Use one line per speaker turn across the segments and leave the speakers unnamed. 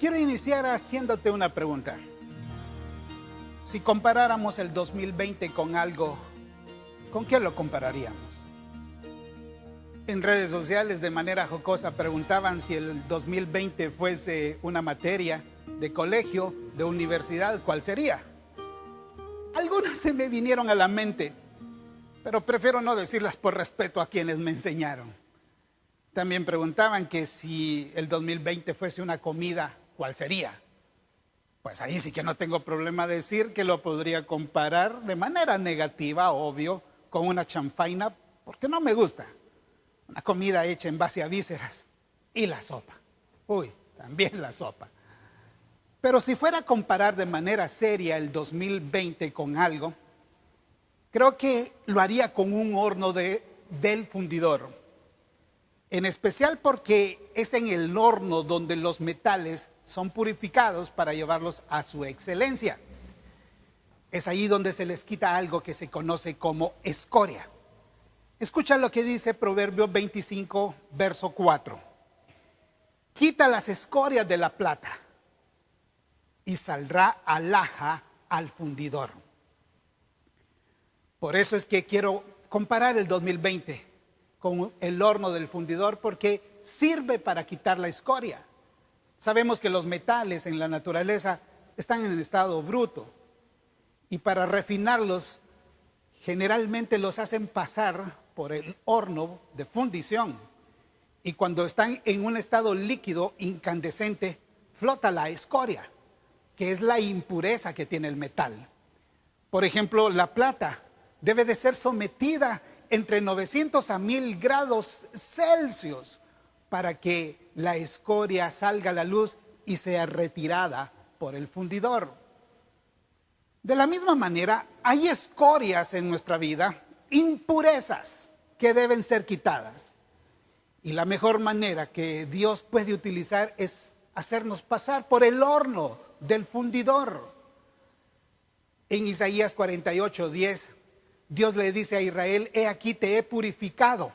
Quiero iniciar haciéndote una pregunta. Si comparáramos el 2020 con algo, ¿con qué lo compararíamos? En redes sociales de manera jocosa preguntaban si el 2020 fuese una materia de colegio, de universidad, ¿cuál sería? Algunas se me vinieron a la mente, pero prefiero no decirlas por respeto a quienes me enseñaron. También preguntaban que si el 2020 fuese una comida, ¿cuál sería? Pues ahí sí que no tengo problema de decir que lo podría comparar de manera negativa, obvio, con una chanfaina, porque no me gusta. Una comida hecha en base a vísceras. Y la sopa. Uy, también la sopa. Pero si fuera a comparar de manera seria el 2020 con algo, creo que lo haría con un horno del fundidor. En especial porque es en el horno donde los metales son purificados para llevarlos a su excelencia. Es ahí donde se les quita algo que se conoce como escoria. Escucha lo que dice Proverbios 25, verso 4. Quita las escorias de la plata y saldrá alhaja al fundidor. Por eso es que quiero comparar el 2020 con el horno del fundidor, porque sirve para quitar la escoria. Sabemos que los metales en la naturaleza están en estado bruto y para refinarlos generalmente los hacen pasar por el horno de fundición, y cuando están en un estado líquido incandescente flota la escoria, que es la impureza que tiene el metal. Por ejemplo, la plata debe de ser sometida entre 900 a 1000 grados Celsius para que la escoria salga a la luz y sea retirada por el fundidor. De la misma manera, hay escorias en nuestra vida, impurezas que deben ser quitadas. Y la mejor manera que Dios puede utilizar es hacernos pasar por el horno del fundidor. En Isaías 48:10, Dios le dice a Israel: he aquí te he purificado,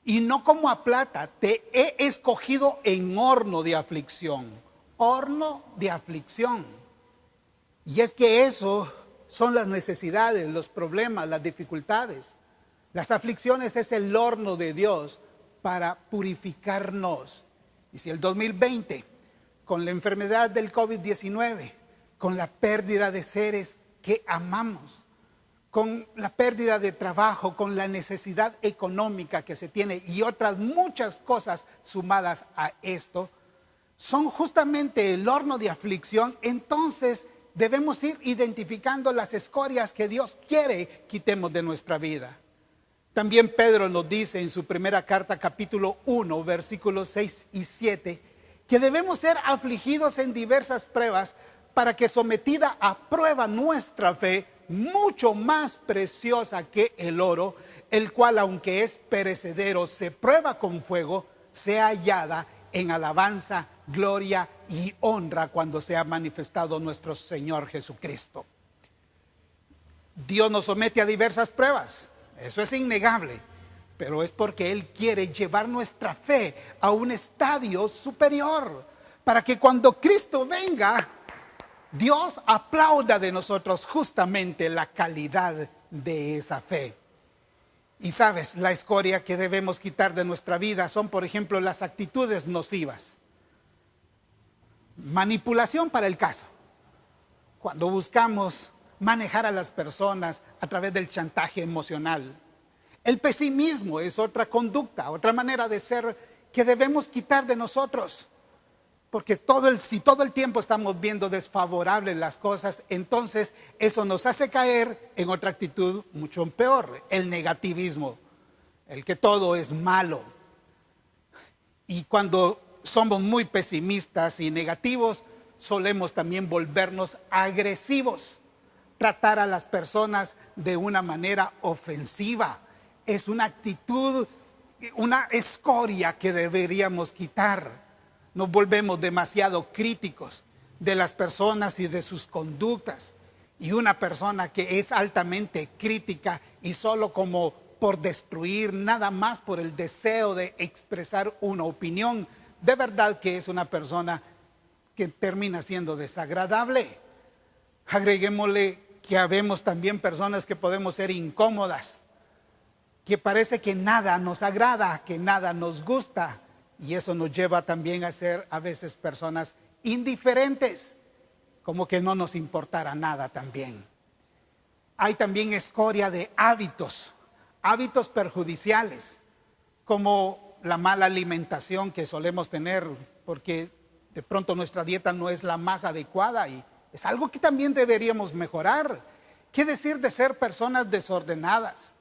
y no como a plata, te he escogido en horno de aflicción. Horno de aflicción. Y es que eso son las necesidades, los problemas, las dificultades. Las aflicciones es el horno de Dios para purificarnos. Y si el 2020, con la enfermedad del COVID-19, con la pérdida de seres que amamos, con la pérdida de trabajo, con la necesidad económica que se tiene y otras muchas cosas sumadas a esto, son justamente el horno de aflicción, entonces debemos ir identificando las escorias que Dios quiere quitemos de nuestra vida. También Pedro nos dice en su primera carta, capítulo 1, versículos 6 y 7, que debemos ser afligidos en diversas pruebas para que, sometida a prueba nuestra fe, mucho más preciosa que el oro, el cual aunque es perecedero, se prueba con fuego, sea hallada en alabanza, gloria y honra cuando sea manifestado nuestro Señor Jesucristo. Dios nos somete a diversas pruebas, eso es innegable, pero es porque Él quiere llevar nuestra fe a un estadio superior, para que cuando Cristo venga, Dios aplauda de nosotros justamente la calidad de esa fe. Y sabes, la escoria que debemos quitar de nuestra vida son, por ejemplo, las actitudes nocivas. Manipulación para el caso. Cuando buscamos manejar a las personas a través del chantaje emocional. El pesimismo es otra conducta, otra manera de ser que debemos quitar de nosotros. Porque si todo el tiempo estamos viendo desfavorables las cosas, entonces eso nos hace caer en otra actitud mucho peor, el negativismo, el que todo es malo. Y cuando somos muy pesimistas y negativos, solemos también volvernos agresivos, tratar a las personas de una manera ofensiva. Es una actitud, una escoria que deberíamos quitar. Nos volvemos demasiado críticos de las personas y de sus conductas. Y una persona que es altamente crítica y solo como por destruir, nada más por el deseo de expresar una opinión, de verdad que es una persona que termina siendo desagradable. Agreguémosle que habemos también personas que podemos ser incómodas, que parece que nada nos agrada, que nada nos gusta, y eso nos lleva también a ser a veces personas indiferentes, como que no nos importara nada también. Hay también escoria de hábitos perjudiciales, como la mala alimentación que solemos tener, porque de pronto nuestra dieta no es la más adecuada y es algo que también deberíamos mejorar. ¿Qué decir de ser personas desordenadas?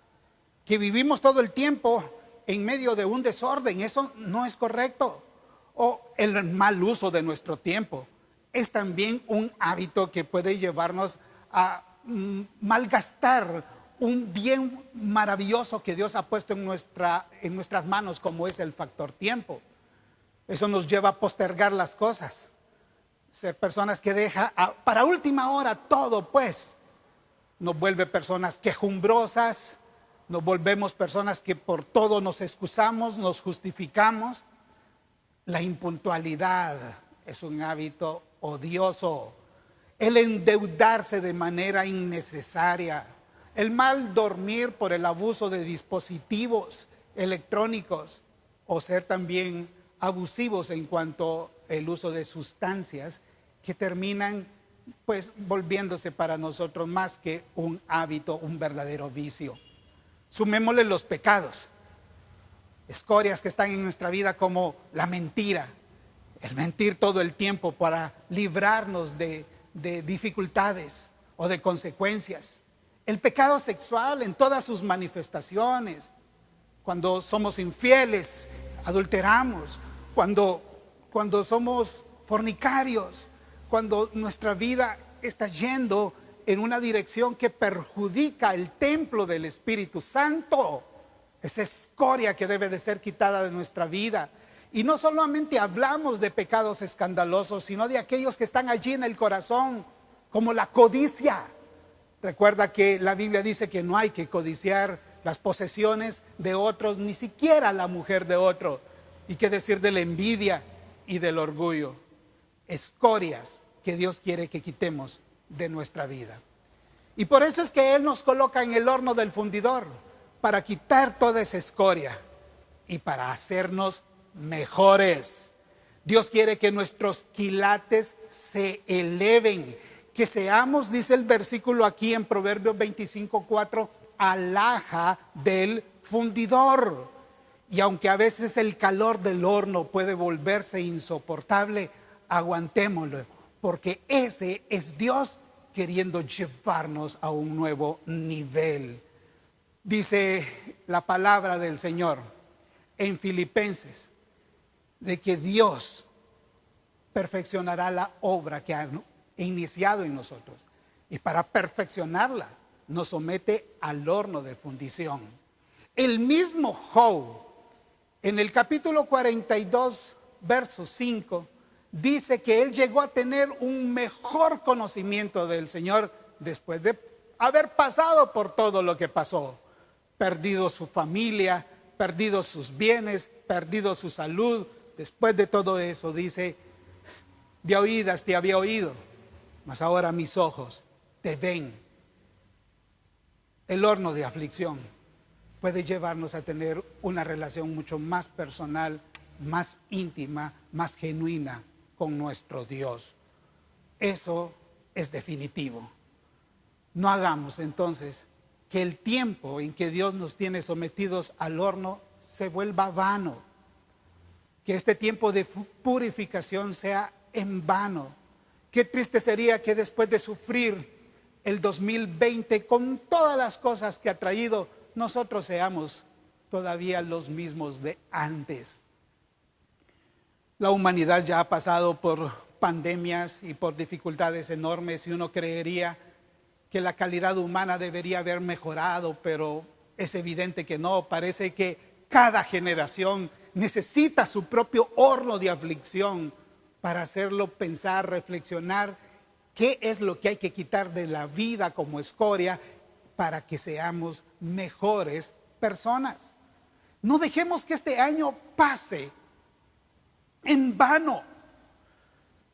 Que vivimos todo el tiempo en medio de un desorden, eso no es correcto. O el mal uso de nuestro tiempo es también un hábito que puede llevarnos a malgastar un bien maravilloso que Dios ha puesto en nuestras manos, como es el factor tiempo. Eso nos lleva a postergar las cosas, ser personas que dejan para última hora todo, pues nos vuelve personas quejumbrosas, nos volvemos personas que por todo nos excusamos, nos justificamos. La impuntualidad es un hábito odioso. El endeudarse de manera innecesaria, el mal dormir por el abuso de dispositivos electrónicos o ser también abusivos en cuanto al uso de sustancias que terminan pues volviéndose para nosotros más que un hábito, un verdadero vicio. Sumémosle los pecados, escorias que están en nuestra vida como la mentira, el mentir todo el tiempo para librarnos de dificultades o de consecuencias. El pecado sexual en todas sus manifestaciones, cuando somos infieles, adulteramos, cuando somos fornicarios, cuando nuestra vida está yendo en una dirección que perjudica el templo del Espíritu Santo. Esa escoria que debe de ser quitada de nuestra vida. Y no solamente hablamos de pecados escandalosos, sino de aquellos que están allí en el corazón, como la codicia. Recuerda que la Biblia dice que no hay que codiciar las posesiones de otros, ni siquiera la mujer de otro. Y qué decir de la envidia y del orgullo. Escorias que Dios quiere que quitemos de nuestra vida. Y por eso es que Él nos coloca en el horno del fundidor, para quitar toda esa escoria y para hacernos mejores. Dios quiere que nuestros quilates se eleven, que seamos, dice el versículo aquí en Proverbios 25:4, alhaja del fundidor. Y aunque a veces el calor del horno puede volverse insoportable, aguantémoslo, porque ese es Dios queriendo llevarnos a un nuevo nivel. Dice la palabra del Señor en Filipenses de que Dios perfeccionará la obra que ha iniciado en nosotros, y para perfeccionarla nos somete al horno de fundición. El mismo Job en el capítulo 42 verso 5 dice que él llegó a tener un mejor conocimiento del Señor después de haber pasado por todo lo que pasó, perdido su familia, perdido sus bienes, perdido su salud. Después de todo eso dice: de oídas te había oído, mas ahora mis ojos te ven. El horno de aflicción puede llevarnos a tener una relación mucho más personal, más íntima, más genuina con nuestro Dios. Eso es definitivo. No hagamos entonces que el tiempo en que Dios nos tiene sometidos al horno se vuelva vano, que este tiempo de purificación sea en vano. Qué triste sería que después de sufrir el 2020 con todas las cosas que ha traído, nosotros seamos todavía los mismos de antes. La humanidad ya ha pasado por pandemias y por dificultades enormes, y uno creería que la calidad humana debería haber mejorado, pero es evidente que no. Parece que cada generación necesita su propio horno de aflicción para hacerlo pensar, reflexionar qué es lo que hay que quitar de la vida como escoria para que seamos mejores personas. No dejemos que este año pase en vano.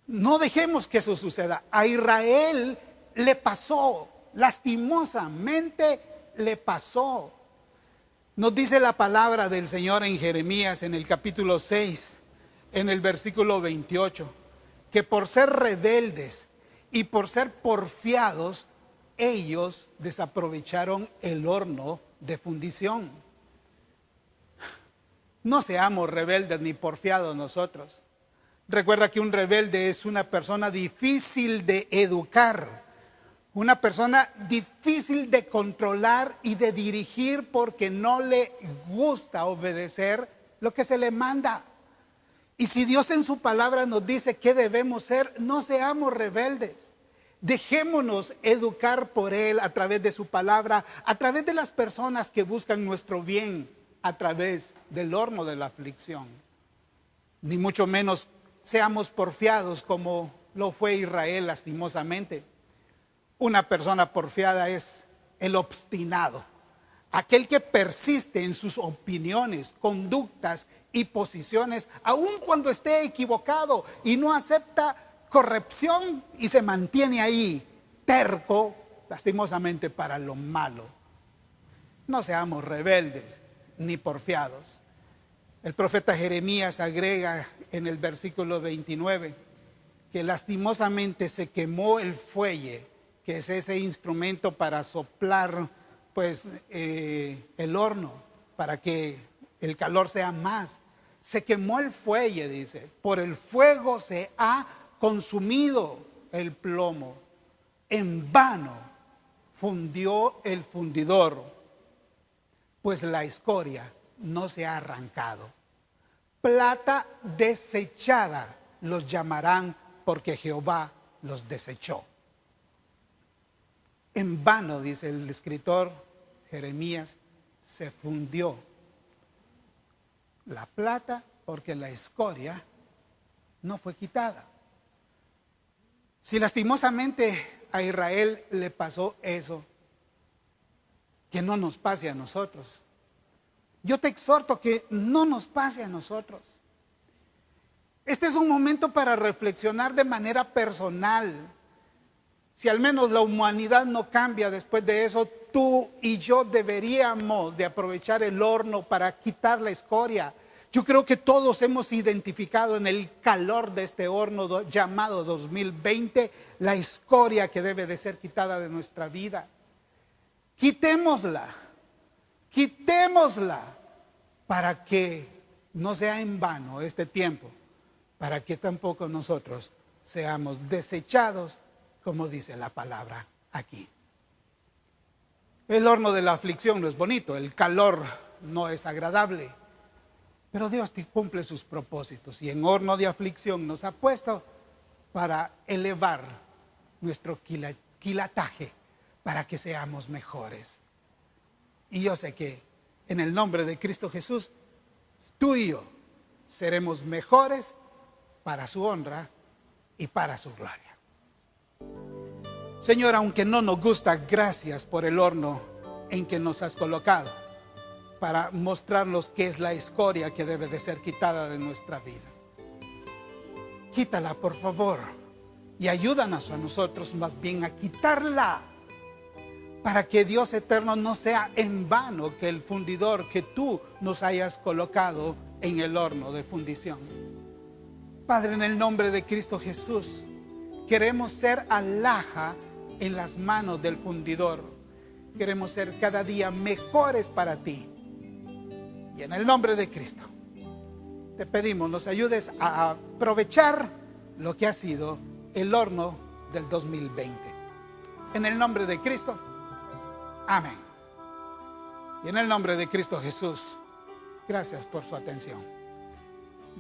No dejemos que eso suceda. A Israel le pasó, lastimosamente le pasó. Nos dice la palabra del Señor en Jeremías, en el capítulo 6, en el versículo 28, que por ser rebeldes y por ser porfiados, ellos desaprovecharon el horno de fundición. No seamos rebeldes ni porfiados nosotros. Recuerda que un rebelde es una persona difícil de educar, una persona difícil de controlar y de dirigir porque no le gusta obedecer lo que se le manda. Y si Dios en su palabra nos dice qué debemos ser, no seamos rebeldes. Dejémonos educar por Él a través de su palabra, a través de las personas que buscan nuestro bien, a través del horno de la aflicción. Ni mucho menos seamos porfiados como lo fue Israel lastimosamente. Una persona porfiada es el obstinado, aquel que persiste en sus opiniones, conductas y posiciones, aun cuando esté equivocado y no acepta corrección y se mantiene ahí, terco, lastimosamente para lo malo. No seamos rebeldes ni porfiados. El profeta Jeremías agrega en el versículo 29 que lastimosamente se quemó el fuelle, que es ese instrumento para soplar el horno, para que el calor sea más. Se quemó el fuelle, dice, por el fuego se ha consumido el plomo. En vano fundió el fundidor, pues la escoria no se ha arrancado. Plata desechada los llamarán, porque Jehová los desechó. En vano, dice el escritor Jeremías, se fundió la plata porque la escoria no fue quitada. Si lastimosamente a Israel le pasó eso, que no nos pase a nosotros. Yo te exhorto que no nos pase a nosotros. Este es un momento para reflexionar de manera personal. Si al menos la humanidad no cambia después de eso, tú y yo deberíamos de aprovechar el horno para quitar la escoria. Yo creo que todos hemos identificado en el calor de este horno llamado 2020 la escoria que debe de ser quitada de nuestra vida. Quitémosla para que no sea en vano este tiempo, para que tampoco nosotros seamos desechados, como dice la palabra aquí. El horno de la aflicción no es bonito, el calor no es agradable, pero Dios cumple sus propósitos y en horno de aflicción nos ha puesto para elevar nuestro quilataje, para que seamos mejores. Y yo sé que en el nombre de Cristo Jesús, tú y yo seremos mejores para su honra y para su gloria. Señor, aunque no nos gusta, gracias por el horno en que nos has colocado para mostrarnos qué es la escoria que debe de ser quitada de nuestra vida. Quítala, por favor, y ayúdanos a nosotros más bien a quitarla, para que Dios eterno no sea en vano que el fundidor que tú nos hayas colocado en el horno de fundición. Padre, en el nombre de Cristo Jesús, queremos ser alhaja en las manos del fundidor. Queremos ser cada día mejores para ti. Y en el nombre de Cristo, te pedimos nos ayudes a aprovechar lo que ha sido el horno del 2020. En el nombre de Cristo, amén. Y en el nombre de Cristo Jesús, gracias por su atención.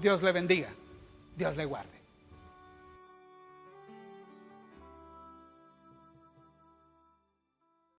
Dios le bendiga, Dios le guarde.